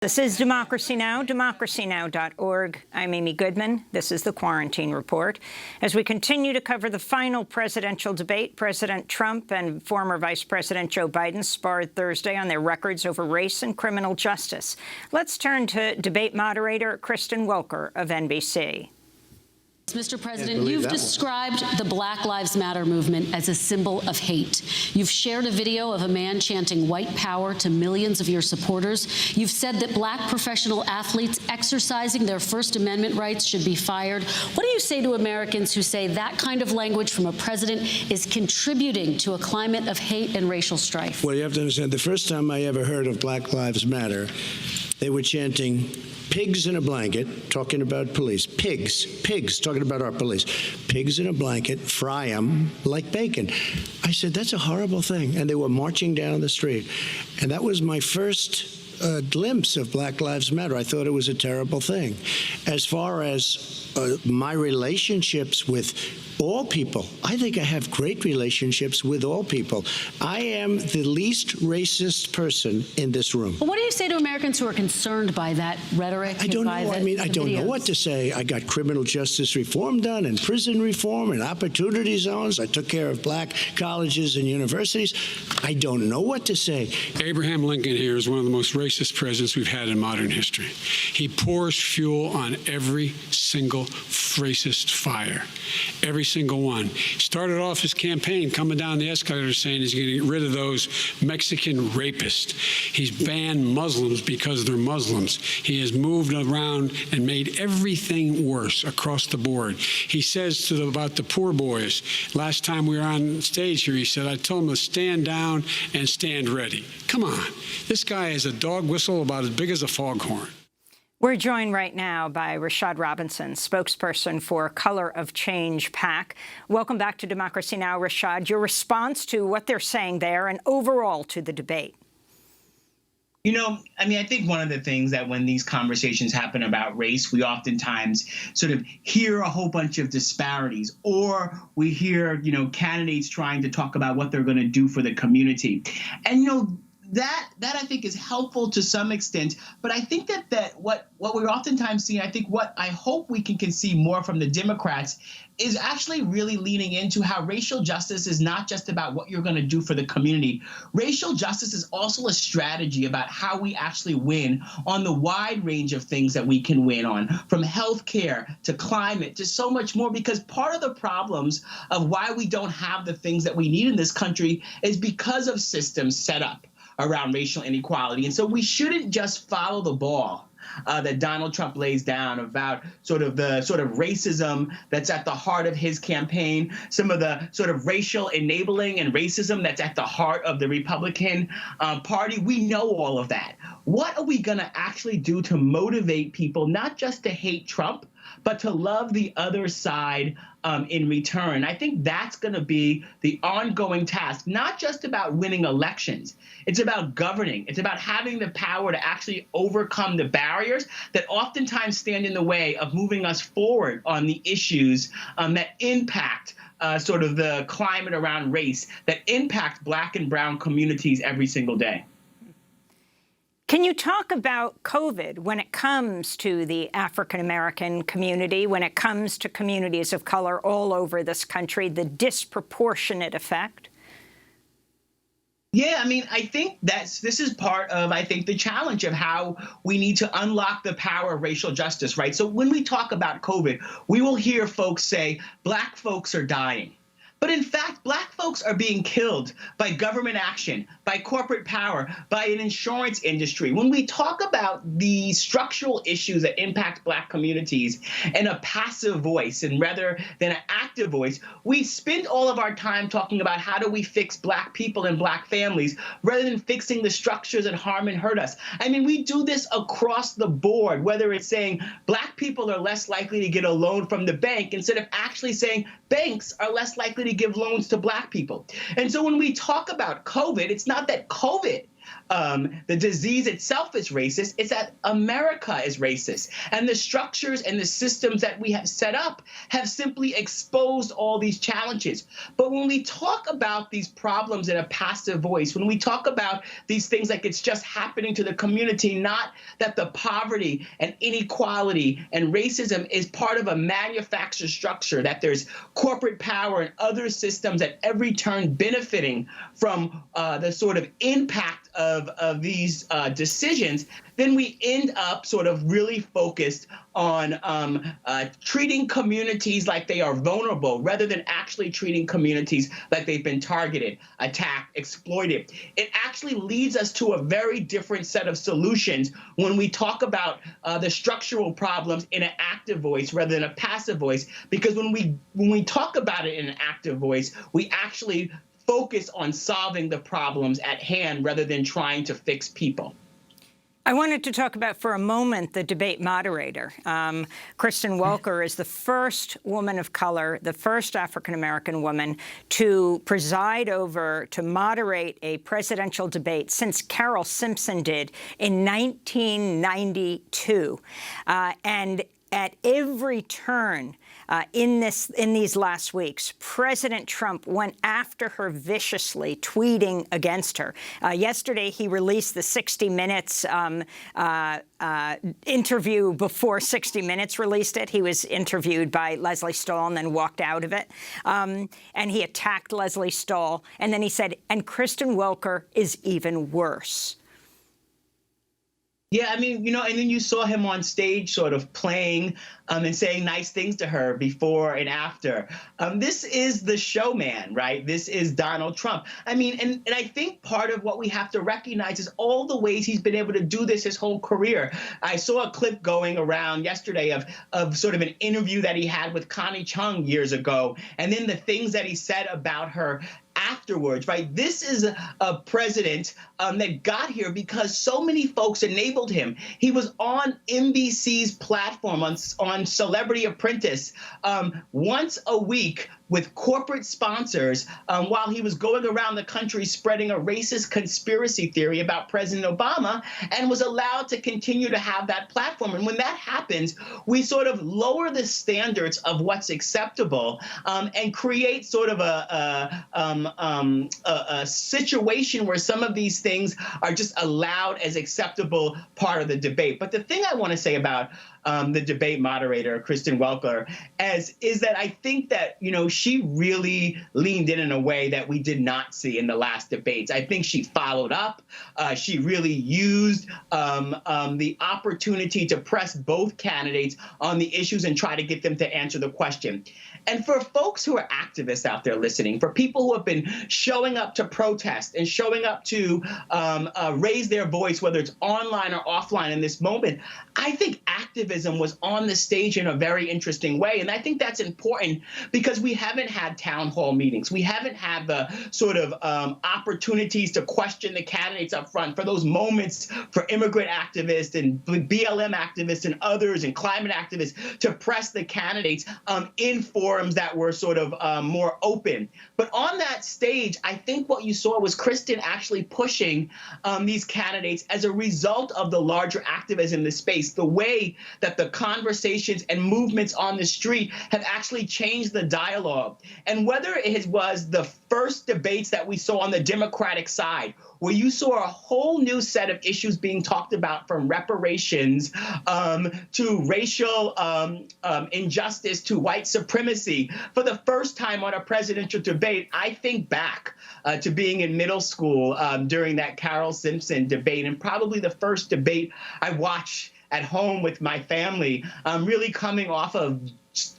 This is Democracy Now!, democracynow.org. I'm Amy Goodman. This is the Quarantine Report. As we continue to cover the final presidential debate, President Trump and former Vice President Joe Biden sparred Thursday on their records over race and criminal justice. Let's turn to debate moderator Kristen Welker of NBC. Mr. President, you've described the Black Lives Matter movement as a symbol of hate. You've shared a video of a man chanting white power to millions of your supporters. You've said that black professional athletes exercising their First Amendment rights should be fired. What do you say to Americans who say that kind of language from a president is contributing to a climate of hate and racial strife? Well, you have to understand, the first time I ever heard of Black Lives Matter, they were chanting pigs in a blanket, talking about police. Pigs, talking about our police. Pigs in a blanket, fry them like bacon. I said, that's a horrible thing. And they were marching down the street. And that was my first glimpse of Black Lives Matter. I thought it was a terrible thing. As far as my relationships with all people, I think I have great relationships with all people. I am the least racist person in this room. Well, what do you say to Americans who are concerned by that rhetoric? I don't know. I mean, I don't know what to say. I got criminal justice reform done and prison reform and opportunity zones. I took care of black colleges and universities. I don't know what to say. Abraham Lincoln here is one of the most racist presidents we've had in modern history. He pours fuel on every single racist fire. Every single one. Started off his campaign coming down the escalator saying he's going to get rid of those Mexican rapists. He's banned Muslims because they're Muslims. He has moved around and made everything worse across the board. He says about the poor boys, last time we were on stage here, he said, I told them to stand down and stand ready. Come on. This guy is a dog whistle about as big as a foghorn. We're joined right now by Rashad Robinson, spokesperson for Color of Change PAC. Welcome back to Democracy Now!, Rashad. Your response to what they're saying there and overall to the debate. You know, I mean, I think one of the things that when these conversations happen about race, we oftentimes sort of hear a whole bunch of disparities, or we hear, candidates trying to talk about what they're going to do for the community. And, that I think is helpful to some extent, but I think that what we're oftentimes seeing, I think what I hope we can see more from the Democrats is actually really leaning into how racial justice is not just about what you're going to do for the community. Racial justice is also a strategy about how we actually win on the wide range of things that we can win on, from healthcare to climate to so much more, because part of the problems of why we don't have the things that we need in this country is because of systems set up around racial inequality. And so we shouldn't just follow the ball that Donald Trump lays down about the racism that's at the heart of his campaign, some of the sort of racial enabling and racism that's at the heart of the Republican Party. We know all of that. What are we going to actually do to motivate people not just to hate Trump, but to love the other side in return? I think that's going to be the ongoing task, not just about winning elections. It's about governing. It's about having the power to actually overcome the barriers that oftentimes stand in the way of moving us forward on the issues that impact the climate around race, that impact black and brown communities every single day. Can you talk about COVID when it comes to the African-American community, when it comes to communities of color all over this country, the disproportionate effect? Yeah, I mean, I think this is part of, the challenge of how we need to unlock the power of racial justice, right? So when we talk about COVID, we will hear folks say, black folks are dying. But in fact, black folks are being killed by government action, by corporate power, by an insurance industry. When we talk about the structural issues that impact black communities in a passive voice and rather than an active voice, we spend all of our time talking about how do we fix black people and black families rather than fixing the structures that harm and hurt us. I mean, we do this across the board, whether it's saying black people are less likely to get a loan from the bank instead of actually saying banks are less likely to give loans to black people. And so when we talk about COVID, it's not that COVID the disease itself is racist. It's that America is racist. And the structures and the systems that we have set up have simply exposed all these challenges. But when we talk about these problems in a passive voice, when we talk about these things like it's just happening to the community, not that the poverty and inequality and racism is part of a manufactured structure, that there's corporate power and other systems at every turn benefiting from the sort of impact of these decisions, then we end up sort of really focused on treating communities like they are vulnerable rather than actually treating communities like they've been targeted, attacked, exploited. It actually leads us to a very different set of solutions when we talk about the structural problems in an active voice rather than a passive voice, because when we talk about it in an active voice, we actually focus on solving the problems at hand rather than trying to fix people. I wanted to talk about for a moment the debate moderator. Kristen Welker is the first woman of color, the first African-American woman to preside over, to moderate a presidential debate since Carol Simpson did in 1992. And at every turn in these last weeks, President Trump went after her viciously, tweeting against her. Yesterday, he released the 60 Minutes interview before 60 Minutes released it. He was interviewed by Leslie Stahl and then walked out of it. And he attacked Leslie Stahl. And then he said, and Kristen Welker is even worse. Yeah, I mean, and then you saw him on stage sort of playing and saying nice things to her before and after. This is the showman, right? This is Donald Trump. I mean, and I think part of what we have to recognize is all the ways he's been able to do this his whole career. I saw a clip going around yesterday of sort of an interview that he had with Connie Chung years ago, and then the things that he said about her afterwards, right? This is a president that got here because so many folks enabled him. He was on NBC's platform on Celebrity Apprentice once a week with corporate sponsors while he was going around the country spreading a racist conspiracy theory about President Obama, and was allowed to continue to have that platform. And when that happens, we sort of lower the standards of what's acceptable and create sort of a situation where some of these things are just allowed as acceptable part of the debate. But the thing I want to say about the debate moderator, Kristen Welker, is that I think that, she really leaned in a way that we did not see in the last debates. I think she followed up. She really used the opportunity to press both candidates on the issues and try to get them to answer the question. And for folks who are activists out there listening, for people who have been showing up to protest and showing up to raise their voice, whether it's online or offline in this moment, I think activism was on the stage in a very interesting way. And I think that's important because we haven't had town hall meetings. We haven't had the sort of opportunities to question the candidates up front, for those moments for immigrant activists and BLM activists and others and climate activists to press the candidates in forums that were sort of more open. But on that stage, I think what you saw was Kristen actually pushing these candidates as a result of the larger activism in the space, the way that the conversations and movements on the street have actually changed the dialogue. And whether it was the first debates that we saw on the Democratic side, where you saw a whole new set of issues being talked about, from reparations to racial injustice to white supremacy, for the first time on a presidential debate, I think back to being in middle school during that Carol Simpson debate, and probably the first debate I watched at home with my family, really coming off of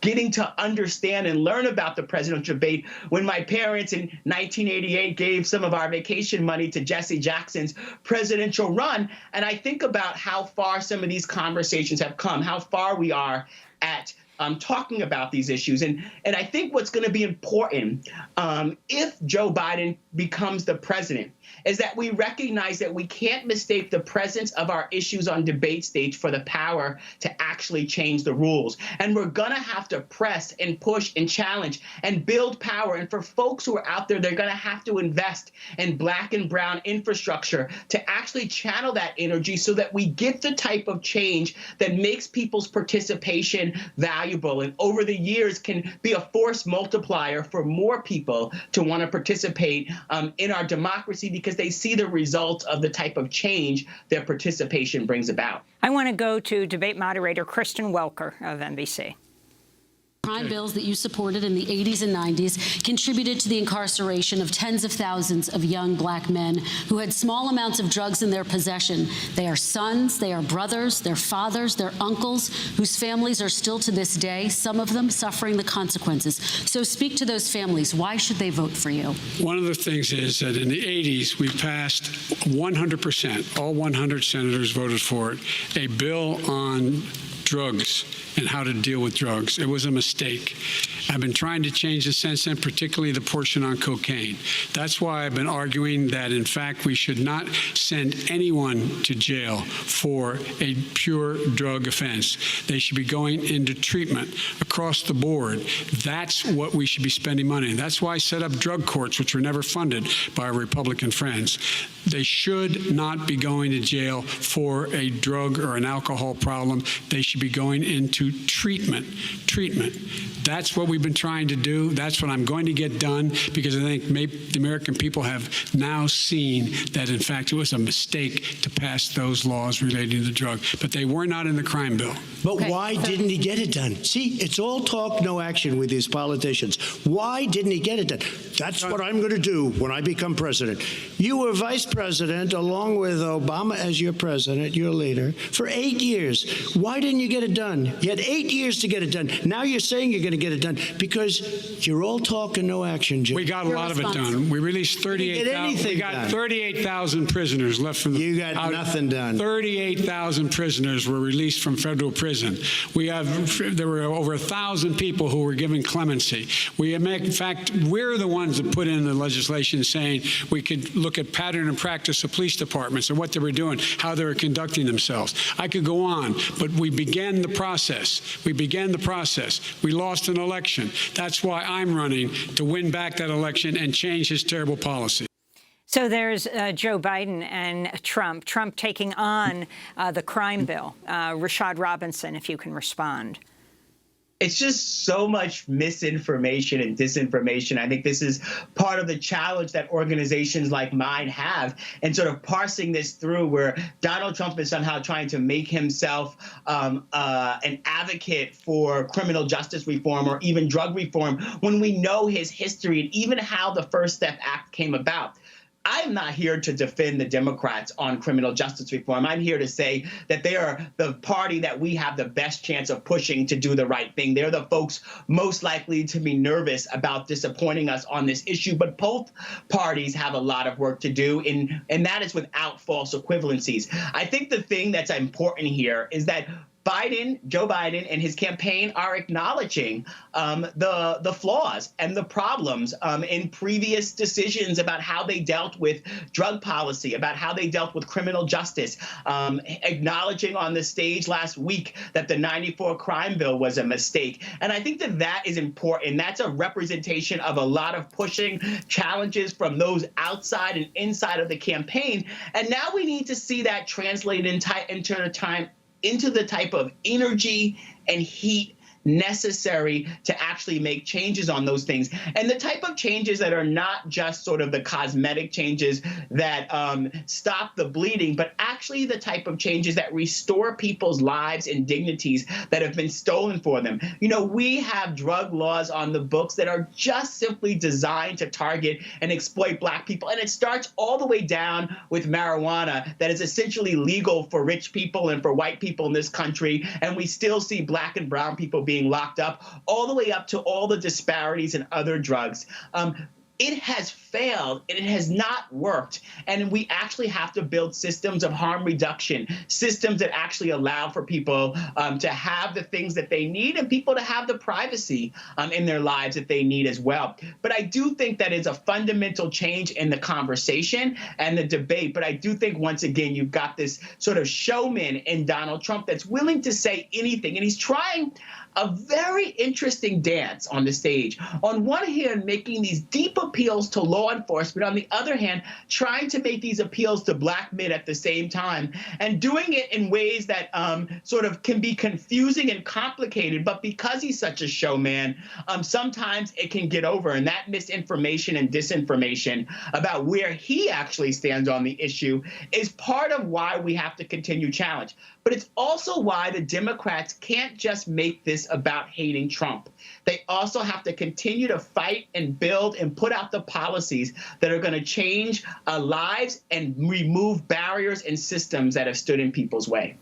getting to understand and learn about the presidential debate when my parents in 1988 gave some of our vacation money to Jesse Jackson's presidential run. And I think about how far some of these conversations have come, how far we are at talking about these issues. And I think what's going to be important if Joe Biden becomes the president is that we recognize that we can't mistake the presence of our issues on debate stage for the power to actually change the rules. And we're going to have to press and push and challenge and build power. And for folks who are out there, they're going to have to invest in Black and brown infrastructure to actually channel that energy so that we get the type of change that makes people's participation valuable and over the years can be a force multiplier for more people to want to participate in our democracy because they see the result of the type of change their participation brings about. I want to go to debate moderator Kristen Welker of NBC. Crime bills that you supported in the 80s and 90s contributed to the incarceration of tens of thousands of young Black men who had small amounts of drugs in their possession. They are sons, they are brothers, they're fathers, they're uncles, whose families are still to this day, some of them suffering the consequences. So speak to those families. Why should they vote for you? One of the things is that in the 80s, we passed 100%, all 100 senators voted for it, a bill on drugs and how to deal with drugs. It was a mistake. I've been trying to change it since then, particularly the portion on cocaine. That's why I've been arguing that, in fact, we should not send anyone to jail for a pure drug offense. They should be going into treatment across the board. That's what we should be spending money on. That's why I set up drug courts, which were never funded by our Republican friends. They should not be going to jail for a drug or an alcohol problem. They should be going into treatment. That's what we've been trying to do. That's what I'm going to get done because I think the American people have now seen that, in fact, it was a mistake to pass those laws relating to the drug. But they were not in the crime bill. But why didn't he get it done? See, it's all talk, no action with these politicians. Why didn't he get it done? That's what I'm going to do when I become president. You were vice president along with Obama as your president, your leader, for 8 years. Why didn't you get it done? You had 8 years to get it done. Now you're saying you're going to get it done because you're all talk and no action, Jim. We got a lot of it done. We released 38,000. We got 38,000 prisoners left from the. You got nothing done. 38,000 prisoners were released from federal prison. There were over 1,000 people who were given clemency. In fact, we're the ones that put in the legislation saying we could look at pattern and practice of police departments and what they were doing, how they were conducting themselves. I could go on, but we began the process. We lost an election. That's why I'm running to win back that election and change his terrible policy. So there's Joe Biden and Trump taking on the crime bill. Rashad Robinson, if you can respond. It's just so much misinformation and disinformation. I think this is part of the challenge that organizations like mine have in sort of parsing this through, where Donald Trump is somehow trying to make himself an advocate for criminal justice reform or even drug reform when we know his history and even how the First Step Act came about. I'm not here to defend the Democrats on criminal justice reform. I'm here to say that they are the party that we have the best chance of pushing to do the right thing. They're the folks most likely to be nervous about disappointing us on this issue. But both parties have a lot of work to do, and that is without false equivalencies. I think the thing that's important here is that Joe Biden and his campaign are acknowledging the flaws and the problems in previous decisions about how they dealt with drug policy, about how they dealt with criminal justice, acknowledging on the stage last week that the '94 crime bill was a mistake. And I think that is important. That's a representation of a lot of pushing challenges from those outside and inside of the campaign. And now we need to see that translate into the type of energy and heat necessary to actually make changes on those things, and the type of changes that are not just sort of the cosmetic changes that stop the bleeding, but actually the type of changes that restore people's lives and dignities that have been stolen for them. You know, we have drug laws on the books that are just simply designed to target and exploit Black people, and it starts all the way down with marijuana that is essentially legal for rich people and for white people in this country, and we still see Black and brown people being locked up, all the way up to all the disparities in other drugs. it has failed and it has not worked. And we actually have to build systems of harm reduction, systems that actually allow for people to have the things that they need and people to have the privacy in their lives that they need as well. But I do think that is a fundamental change in the conversation and the debate. But I do think, once again, you've got this sort of showman in Donald Trump that's willing to say anything. And he's trying a very interesting dance on the stage. On one hand, making these deep appeals to law enforcement. On the other hand, trying to make these appeals to black men at the same time, and doing it in ways that sort of can be confusing and complicated. But because he's such a showman, sometimes it can get over. And that misinformation and disinformation about where he actually stands on the issue is part of why we have to continue challenge. But it's also why the Democrats can't just make this about hating Trump. They also have to continue to fight and build and put out the policies that are going to change lives and remove barriers and systems that have stood in people's way.